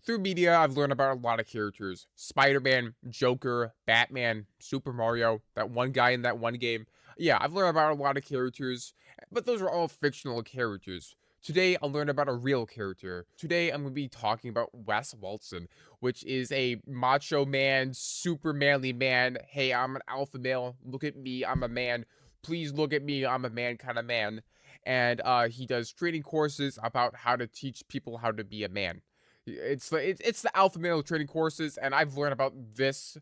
Through media, I've learned about a lot of characters. Spider-Man, Joker, Batman, Super Mario, that one guy in that one game. Yeah, I've learned about a lot of characters, but those are all fictional characters. Today, I'll learn about a real character. Today, I'm going to be talking about Wes Watson, which is a macho man, super manly man. Hey, I'm an alpha male. Look at me, I'm a man. Please look at me, I'm a man kind of man. And he does training courses about how to teach people how to be a man. It's the alpha male training courses, and I've learned about this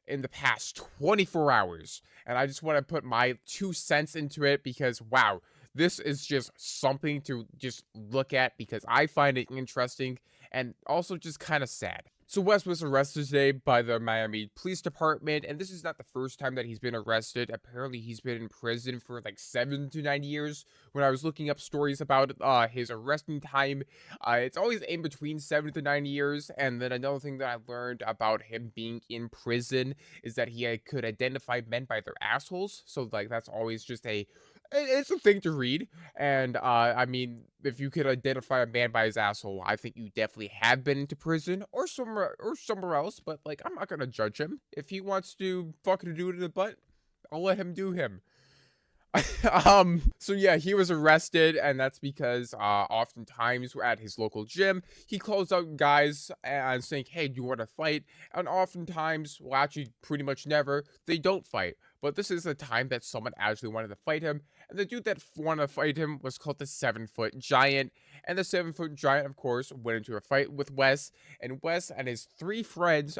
in the past 24 hours. And I just want to put my 2 cents into it because wow, this is just something to just look at because I find it interesting and also just kind of sad. So Wes was arrested today by the Miami Police Department, and this is not the first time that he's been arrested. Apparently, he's been in prison for like 7 to 9 years. When I was looking up stories about his arresting time, it's always in between 7 to 9 years. And then another thing that I learned about him being in prison is that he could identify men by their assholes. So like that's always just it's a thing to read. And I mean, if you could identify a man by his asshole, I think you definitely have been into prison or somewhere else. But like, I'm not gonna judge him if he wants to fucking do it in the butt. I'll let him do him. So yeah, he was arrested, and that's because oftentimes at his local gym he calls out guys and saying, hey, do you want to fight? And oftentimes, well, actually pretty much never, they don't fight. But this is the time that someone actually wanted to fight him, and the dude that wanted to fight him was called the 7-foot giant. And the 7-foot giant, of course, went into a fight with Wes, and Wes and his 3 friends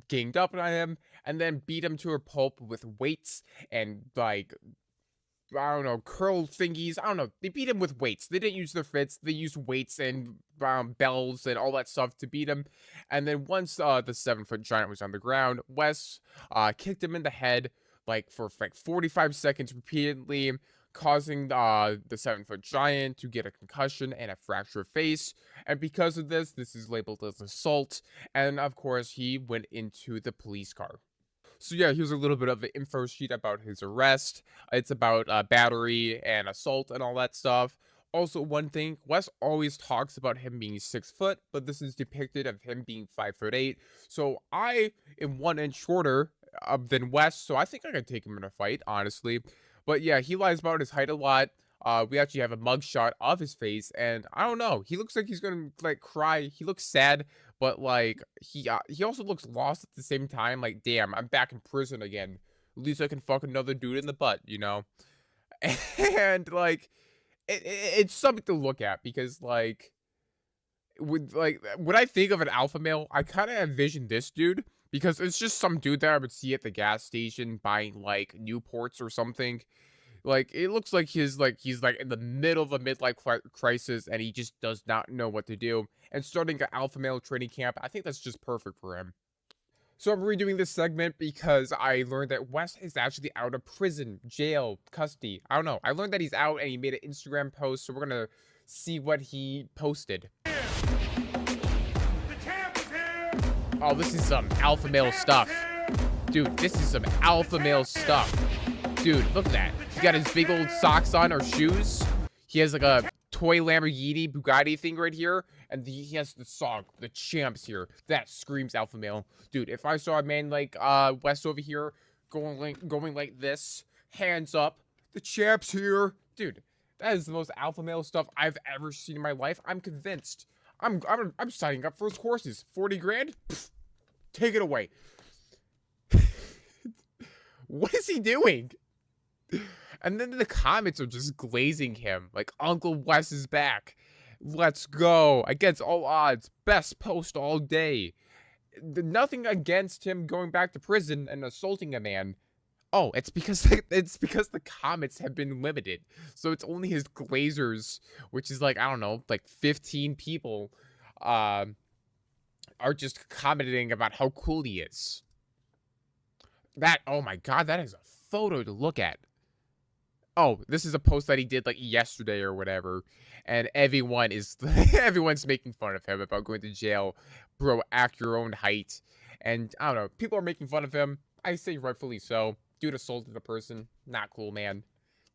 ganged up on him and then beat him to a pulp with weights and like, I don't know, curl thingies. I don't know. They beat him with weights. They didn't use their fists. They used weights and bells and all that stuff to beat him. And then once the 7-foot giant was on the ground, Wes kicked him in the head like for like 45 seconds repeatedly, causing the 7-foot giant to get a concussion and a fractured face. And because of this, this is labeled as assault. And of course, he went into the police car. So yeah, here's a little bit of an info sheet about his arrest. It's about battery and assault and all that stuff. Also, one thing, Wes always talks about him being 6 foot, but this is depicted of him being 5'8". So I am 1 inch shorter than Wes, so I think I could take him in a fight, honestly. But yeah, he lies about his height a lot. We actually have a mugshot of his face, and I don't know. He looks like he's gonna like cry. He looks sad, but like he also looks lost at the same time. Like, damn, I'm back in prison again. At least I can fuck another dude in the butt, you know. And like, it's something to look at because like, when I think of an alpha male, I kind of envision this dude because it's just some dude that I would see at the gas station buying like Newports or something. Like, it looks like he's like in the middle of a midlife crisis and he just does not know what to do. And starting an alpha male training camp, I think that's just perfect for him. So I'm redoing this segment because I learned that Wes is actually out of prison, jail, custody. I don't know. I learned that he's out and he made an Instagram post, so we're gonna see what he posted. Oh, this is some alpha male stuff. Dude, this is some alpha male stuff. Dude, look at that. He got his big old socks on or shoes. He has like a toy Lamborghini Bugatti thing right here. And he has the song, The Champs here. That screams alpha male. Dude, if I saw a man like Wes over here going like this, hands up, The Champs here. Dude, that is the most alpha male stuff I've ever seen in my life. I'm convinced. I'm signing up for his courses. 40 grand? Pfft, take it away. What is he doing? And then the comments are just glazing him. Like, Uncle Wes is back. Let's go. Against all odds. Best post all day. Nothing against him going back to prison and assaulting a man. Oh, it's because the comments have been limited. So it's only his glazers, which is like, I don't know, like 15 people are just commenting about how cool he is. Oh my god, that is a photo to look at. Oh, this is a post that he did like yesterday or whatever, and everyone's making fun of him about going to jail. Bro, act your own height. And I don't know, people are making fun of him. I say rightfully so. Dude assaulted a person. Not cool, man.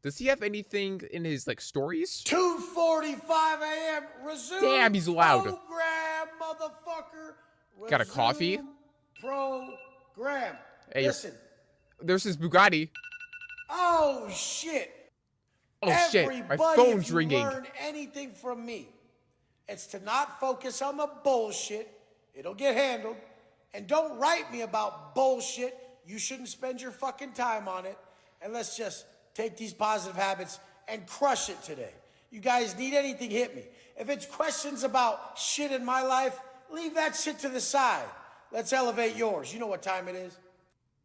Does he have anything in his like stories? 2:45 a.m. Resume. Damn, he's loud. Program, motherfucker. Got a coffee? Resume program. Hey, Listen. there's his Bugatti. Oh, shit. Oh shit, my Everybody, phone's if you ringing. learn anything from me, it's to not focus on the bullshit. It'll get handled. And don't write me about bullshit. You shouldn't spend your fucking time on it. And let's just take these positive habits and crush it today. You guys need anything, hit me. If it's questions about shit in my life, leave that shit to the side. Let's elevate yours. You know what time it is.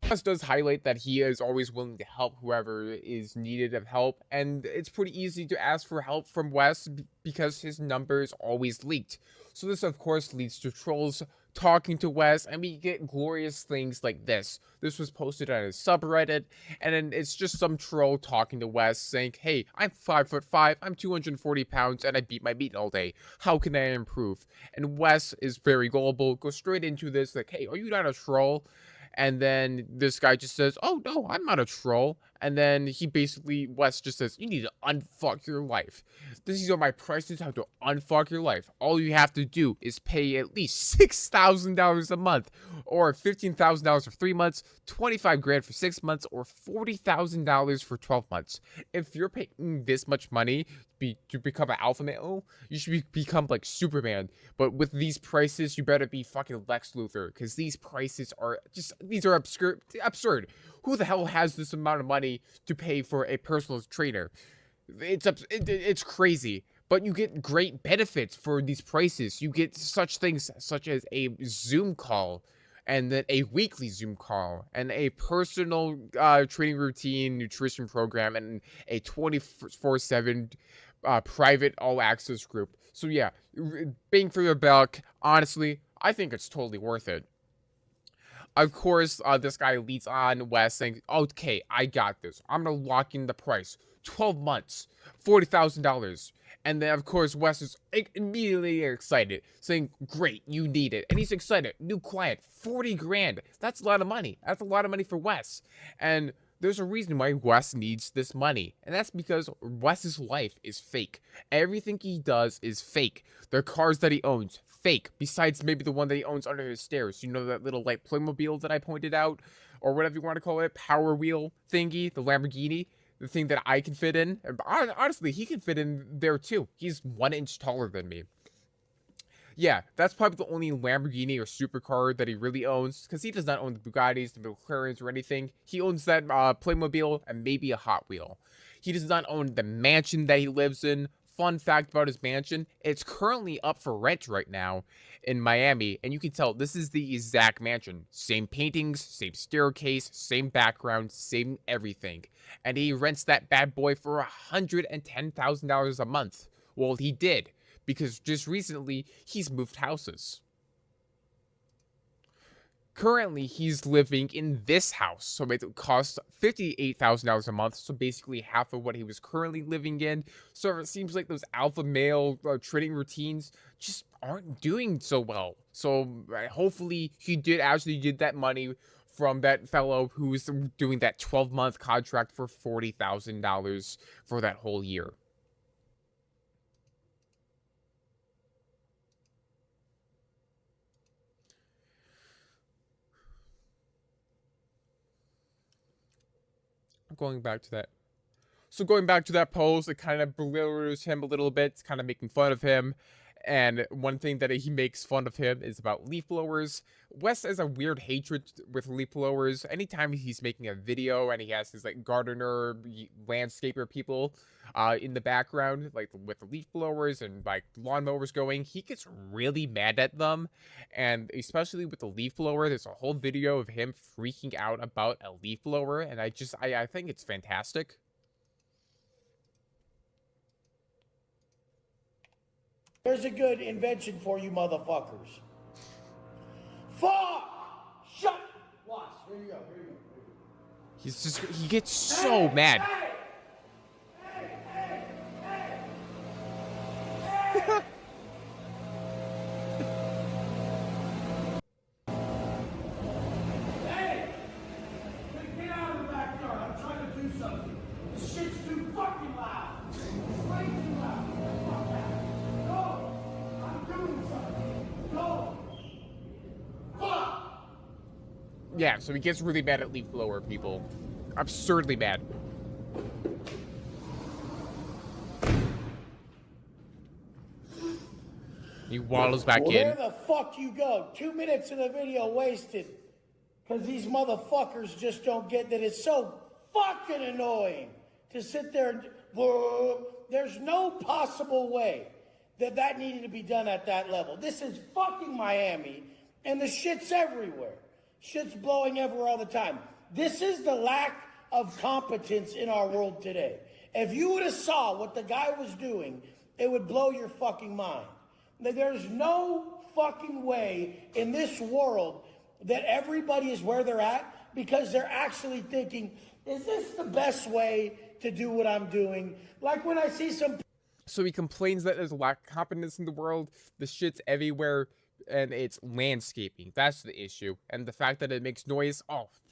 This does highlight that he is always willing to help whoever is needed of help, and it's pretty easy to ask for help from Wes because his number is always leaked. So this of course leads to trolls talking to Wes, and we get glorious things like this. This was posted on his subreddit, and then it's just some troll talking to Wes saying, hey, I'm 5'5", I'm 240 pounds, and I beat my meat all day. How can I improve? And Wes is very gullible, goes straight into this like, hey, are you not a troll? And then this guy just says, oh, no, I'm not a troll. And then Wes just says, you need to unfuck your life. These are my prices how to unfuck your life. All you have to do is pay at least $6,000 a month, or $15,000 for 3 months, 25 grand for 6 months, or $40,000 for 12 months. If you're paying this much money to become an alpha male, you should become like Superman. But with these prices, you better be fucking Lex Luthor, because these prices are these are absurd. Who the hell has this amount of money to pay for a personal trainer? It's crazy. But you get great benefits for these prices. You get such things such as a Zoom call, and then a weekly Zoom call, and a personal training routine, nutrition program, and a 24/7 private all-access group. So yeah, bang for your buck. Honestly, I think it's totally worth it. Of course, this guy leads on Wes saying, okay, I got this. I'm going to lock in the price. 12 months, $40,000. And then, of course, Wes is immediately excited, saying, great, you need it. And he's excited. New client, 40 grand. That's a lot of money. That's a lot of money for Wes. And there's a reason why Wes needs this money, and that's because Wes's life is fake. Everything he does is fake. The cars that he owns, fake. Besides maybe the one that he owns under his stairs. You know, that little like Playmobil that I pointed out, or whatever you want to call it, Power Wheel thingy, the Lamborghini, the thing that I can fit in. And honestly, he can fit in there too. He's 1 inch taller than me. Yeah, that's probably the only Lamborghini or supercar that he really owns, because he does not own the Bugattis, the McLarens, or anything. He owns that Playmobil and maybe a Hot Wheel. He does not own the mansion that he lives in. Fun fact about his mansion, it's currently up for rent right now in Miami, and you can tell this is the exact mansion. Same paintings, same staircase, same background, same everything. And he rents that bad boy for $110,000 a month. Well, he did, because just recently, he's moved houses. Currently, he's living in this house, so it costs $58,000 a month, so basically half of what he was currently living in. So it seems like those alpha male training routines just aren't doing so well. So hopefully, he actually did that money from that fellow who was doing that 12-month contract for $40,000 for that whole year. Going back to that. So going back to that post, it kind of belittles him a little bit. It's kind of making fun of him. And one thing that he makes fun of him is about leaf blowers. Wes has a weird hatred with leaf blowers. Anytime he's making a video and he has his like gardener, landscaper people in the background, like with the leaf blowers and like lawnmowers going, he gets really mad at them. And especially with the leaf blower, there's a whole video of him freaking out about a leaf blower, and I think it's fantastic. There's a good invention for you motherfuckers. Fuck! Shut! Watch. Here you go. He gets so mad. Hey! Get out of the backyard. I'm trying to do something. This shit's too fucking loud. It's way too loud. Fuck that. No! I'm doing something. No! Yeah, so he gets really mad at leaf blower people. Absurdly mad. He waddles back Well, there in. the fuck you go. 2 minutes of the video wasted. Because these motherfuckers just don't get that it's so fucking annoying to sit there and... There's no possible way that that needed to be done at that level. This is fucking Miami, and the shit's everywhere. Shit's blowing everywhere all the time. This is the lack of competence in our world today. If you would have saw what the guy was doing, it would blow your fucking mind. There's no fucking way in this world that everybody is where they're at because they're actually thinking, is this the best way to do what I'm doing? Like when I see some... So he complains that there's a lack of competence in the world, the shit's everywhere, and it's landscaping. That's the issue. And the fact that it makes noise,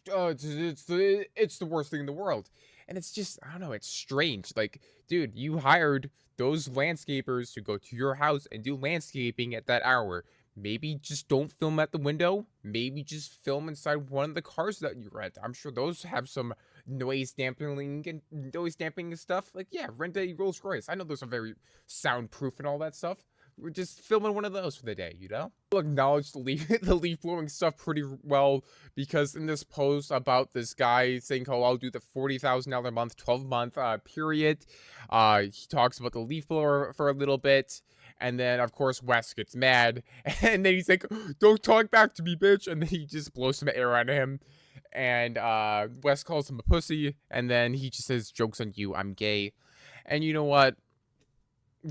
it's the worst thing in the world. And it's just, I don't know, it's strange. Like, dude, you hired those landscapers to go to your house and do landscaping at that hour. Maybe just don't film at the window. Maybe just film inside one of the cars that you rent. I'm sure those have some noise dampening and stuff. Like, yeah, rent a Rolls Royce. I know those are very soundproof and all that stuff. We're just filming one of those for the day, you know? We'll acknowledge the leaf blowing stuff pretty well, because in this post about this guy saying, oh, I'll do the $40,000 a month, 12-month period, he talks about the leaf blower for a little bit, and then, of course, Wes gets mad, and then he's like, don't talk back to me, bitch, and then he just blows some air on him, and Wes calls him a pussy, and then he just says, joke's on you, I'm gay, and you know what?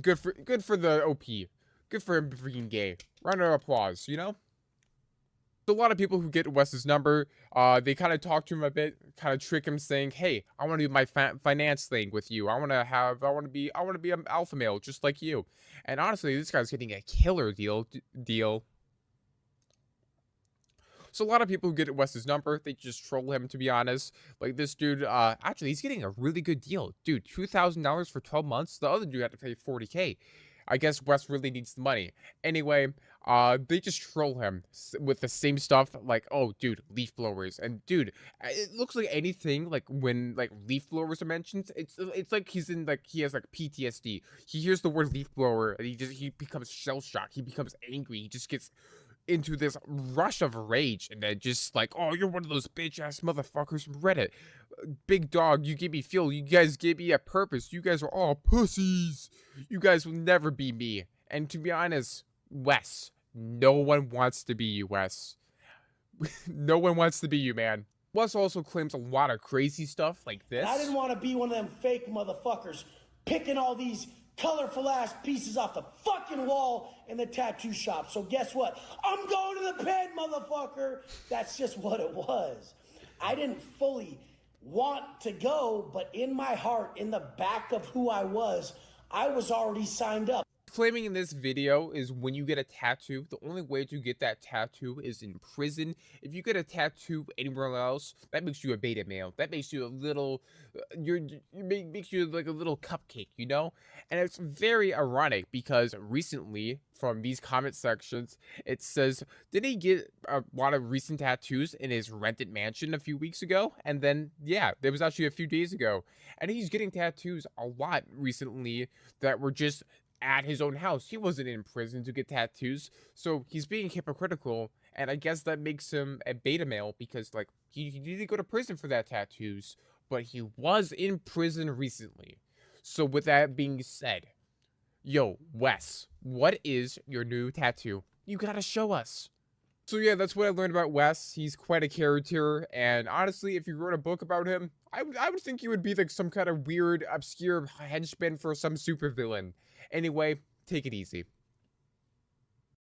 Good for the OP. Good for him being gay. Round of applause, you know? A lot of people who get Wes's number, they kind of talk to him a bit, kind of trick him, saying, "Hey, I want to do my finance thing with you. I want to be an alpha male just like you." And honestly, this guy's getting a killer deal. So a lot of people who get Wes's number, they just troll him, to be honest. Like this dude, actually, he's getting a really good deal. Dude, $2,000 for 12 months. The other dude had to pay $40K. I guess Wes really needs the money. Anyway, they just troll him with the same stuff, like, oh, dude, leaf blowers. And dude, it looks like anything, like when like leaf blowers are mentioned, it's like he has like PTSD. He hears the word leaf blower and he becomes shell shocked. He becomes angry. He just gets into this rush of rage, and then just like, oh, you're one of those bitch ass motherfuckers from Reddit. Big dog, you gave me fuel. You guys gave me a purpose. You guys are all pussies. You guys will never be me. And to be honest, Wes, no one wants to be you, Wes. No one wants to be you, man. Wes also claims a lot of crazy stuff like this. I didn't want to be one of them fake motherfuckers picking all these colorful ass pieces off the fucking wall in the tattoo shop. So guess what? I'm going to the pen, motherfucker. That's just what it was. I didn't fully want to go, but in my heart, in the back of who I was already signed up. Claiming in this video is when you get a tattoo, the only way to get that tattoo is in prison. If you get a tattoo anywhere else, that makes you a beta male. That makes you a little, makes you like a little cupcake, you know? And it's very ironic because recently, from these comment sections, it says, did he get a lot of recent tattoos in his rented mansion a few weeks ago? And then, yeah, there was actually a few days ago. And he's getting tattoos a lot recently that were just at his own house. He wasn't in prison to get tattoos, so he's being hypocritical, and I guess that makes him a beta male because, like, he didn't go to prison for that tattoos, but he was in prison recently. So with that being said, yo, Wes, what is your new tattoo? You gotta show us. So yeah, that's what I learned about Wes. He's quite a character, and honestly, if you wrote a book about him, I would think he would be like some kind of weird, obscure henchman for some supervillain. Anyway, take it easy.